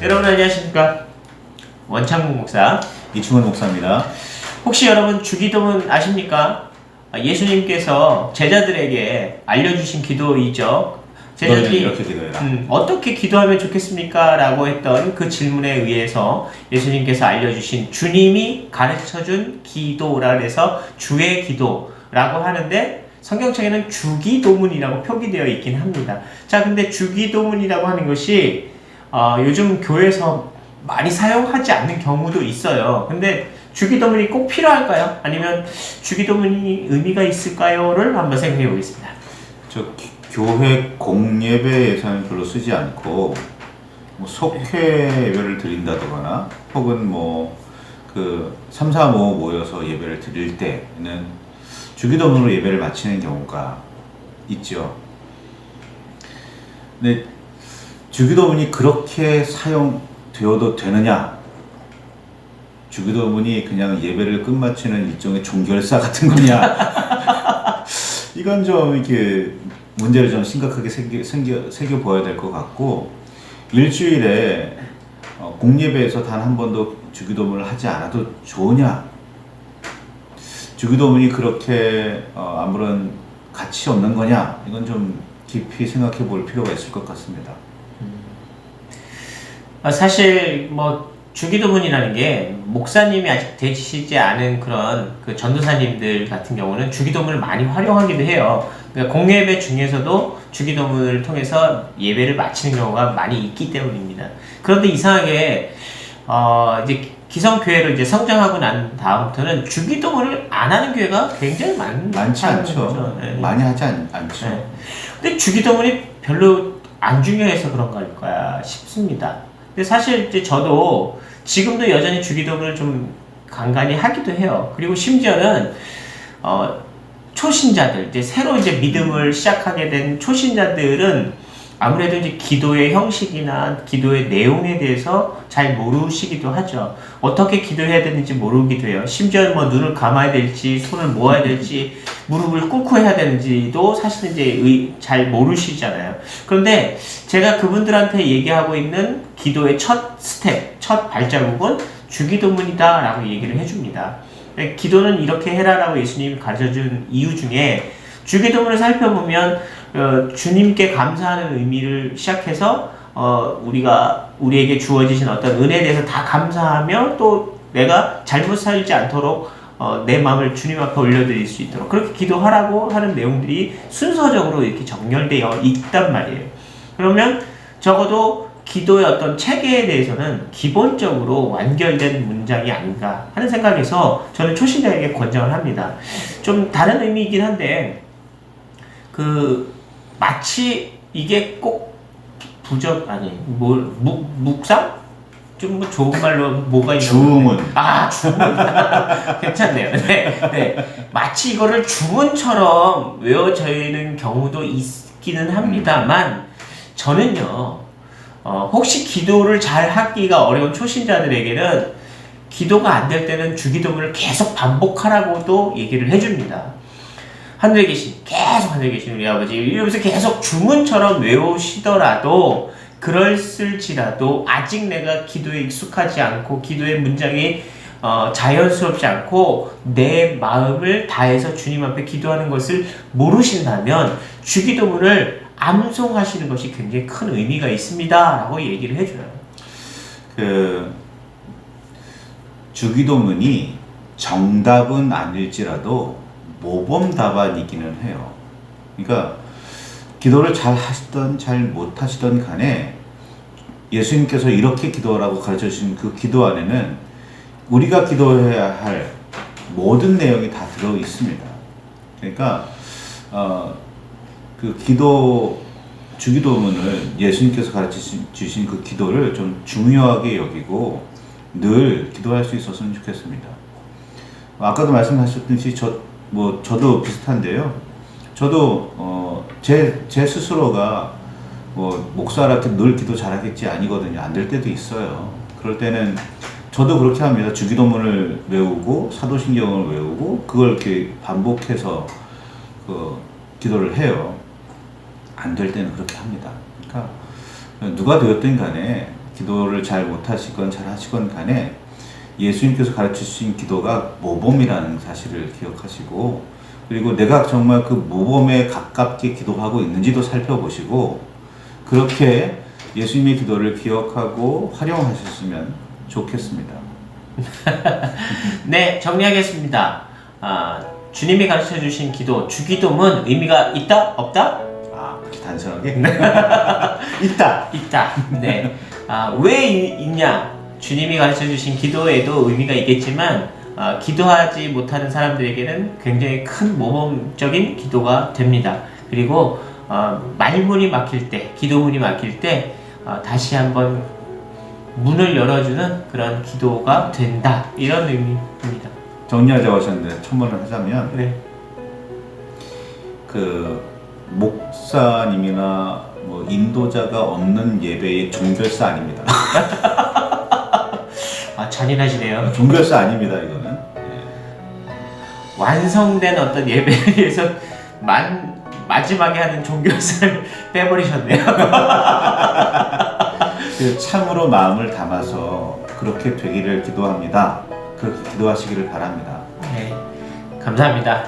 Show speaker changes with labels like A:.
A: 여러분 안녕하십니까? 원창국 목사
B: 이충원 목사입니다.
A: 혹시 여러분 주기도문 아십니까? 예수님께서 제자들에게 알려주신 기도이죠. 제자들이
B: 이렇게 기도해라.
A: 어떻게 기도하면 좋겠습니까? 라고 했던 그 질문에 의해서 예수님께서 알려주신 주님이 가르쳐준 기도라 해서 주의 기도라고 하는데 성경책에는 주기도문이라고 표기되어 있긴 합니다. 자, 근데 주기도문이라고 하는 것이 요즘 교회에서 많이 사용하지 않는 경우도 있어요. 근데 주기도문이 꼭 필요할까요? 아니면 주기도문이 의미가 있을까요?를 한번 생각해 보겠습니다.
B: 교회 공예배 예산을 별로 쓰지 않고 뭐 속회 예배를 드린다거나 혹은 그 3, 4, 5 모여서 예배를 드릴 때는 주기도문으로 예배를 마치는 경우가 있죠. 근데 주기도문이 그렇게 사용되어도 되느냐? 주기도문이 그냥 예배를 끝마치는 일종의 종결사 같은 거냐? 이건 좀 이렇게 문제를 좀 심각하게 새겨보아야 될 것 같고, 일주일에 공예배에서 단 한 번도 주기도문을 하지 않아도 좋으냐? 주기도문이 그렇게 아무런 가치 없는 거냐? 이건 좀 깊이 생각해 볼 필요가 있을 것 같습니다.
A: 사실 주기도문이라는 게 목사님이 아직 되시지 않은 그런 그 전도사님들 같은 경우는 주기도문을 많이 활용하기도 해요. 그러니까 공예배 중에서도 주기도문을 통해서 예배를 마치는 경우가 많이 있기 때문입니다. 그런데 이상하게 이제 기성교회로 이제 성장하고 난 다음부터는 주기도문을 안 하는 교회가 굉장히
B: 많지 않죠.
A: 네.
B: 많이 하지 않죠.
A: 네. 근데 주기도문이 별로 안 중요해서 그런 걸까 싶습니다. 근데 사실 이제 저도 지금도 여전히 주기도문을 좀 간간히 하기도 해요. 그리고 심지어는 초신자들, 이제 새로 이제 믿음을 시작하게 된 초신자들은 아무래도 이제 기도의 형식이나 기도의 내용에 대해서 잘 모르시기도 하죠. 어떻게 기도해야 되는지 모르기도 해요. 심지어 눈을 감아야 될지, 손을 모아야 될지, 무릎을 꿇고 해야 되는지도 사실은 이제 잘 모르시잖아요. 그런데 제가 그분들한테 얘기하고 있는 기도의 첫 스텝, 첫 발자국은 주기도문이다 라고 얘기를 해줍니다. 기도는 이렇게 해라라고 예수님이 가르쳐준 이유 중에 주기도문을 살펴보면 주님께 감사하는 의미를 시작해서 우리에게 주어지신 어떤 은혜에 대해서 다 감사하며 또 내가 잘못 살지 않도록 내 마음을 주님 앞에 올려드릴 수 있도록 그렇게 기도하라고 하는 내용들이 순서적으로 이렇게 정렬되어 있단 말이에요. 그러면 적어도 기도의 어떤 체계에 대해서는 기본적으로 완결된 문장이 아닌가 하는 생각에서 저는 초신자에게 권장을 합니다. 좀 다른 의미이긴 한데 마치 이게 꼭 묵상? 좀 좋은 말로 뭐가 있는
B: 주문.
A: 주문. 괜찮네요. 네. 마치 이거를 주문처럼 외워지는 경우도 있기는 합니다만 저는요. 혹시 기도를 잘 하기가 어려운 초신자들에게는 기도가 안 될 때는 주기도문을 계속 반복하라고도 얘기를 해줍니다. 하늘에 계신 우리 아버지 이러면서 계속 주문처럼 외우시더라도 그럴쓸지라도 아직 내가 기도에 익숙하지 않고 기도의 문장이 자연스럽지 않고 내 마음을 다해서 주님 앞에 기도하는 것을 모르신다면 주기도문을 암송하시는 것이 굉장히 큰 의미가 있습니다 라고 얘기를 해줘요.
B: 주기도문이 정답은 아닐지라도 모범 답안이기는 해요. 그러니까 기도를 잘 하시던 잘 못하시던 간에 예수님께서 이렇게 기도하라고 가르쳐 주신 그 기도 안에는 우리가 기도해야 할 모든 내용이 다 들어 있습니다. 그러니까 그 주기도문을 예수님께서 가르쳐 주신 그 기도를 좀 중요하게 여기고 늘 기도할 수 있었으면 좋겠습니다. 아까도 말씀하셨듯이 저도 비슷한데요. 저도 제 스스로가 목사라 늘 기도 잘하겠지 아니거든요. 안 될 때도 있어요. 그럴 때는 저도 그렇게 합니다. 주기도문을 외우고 사도신경을 외우고 그걸 이렇게 반복해서 기도를 해요. 안 될 때는 그렇게 합니다. 그러니까 누가 되었든 간에 기도를 잘 못하시건 잘 하시건 간에 예수님께서 가르치신 기도가 모범이라는 사실을 기억하시고, 그리고 내가 정말 그 모범에 가깝게 기도하고 있는지도 살펴보시고, 그렇게 예수님의 기도를 기억하고 활용하셨으면 좋겠습니다.
A: 네, 정리하겠습니다. 주님이 가르쳐 주신 기도, 주기도문 의미가 있다? 없다?
B: 그렇게 단순하게? 있다!
A: 있다. 네. 왜 있냐? 주님이 가르쳐 주신 기도에도 의미가 있겠지만, 기도하지 못하는 사람들에게는 굉장히 큰 모범적인 기도가 됩니다. 그리고 말문이 막힐 때, 기도문이 막힐 때 다시 한번 문을 열어주는 그런 기도가 된다. 이런 의미입니다.
B: 정리하자고 하셨는데 첨언을 하자면,
A: 네.
B: 그 목사님이나 뭐 인도자가 없는 예배의 종결사 아닙니다.
A: 잔인하시네요.
B: 종결사 아닙니다, 이거는.
A: 완성된 어떤 예배에 대해서 마지막에 하는 종교사를 빼버리셨네요.
B: 그 참으로 마음을 담아서 그렇게 되기를 기도합니다. 그렇게 기도하시기를 바랍니다.
A: 네, 감사합니다.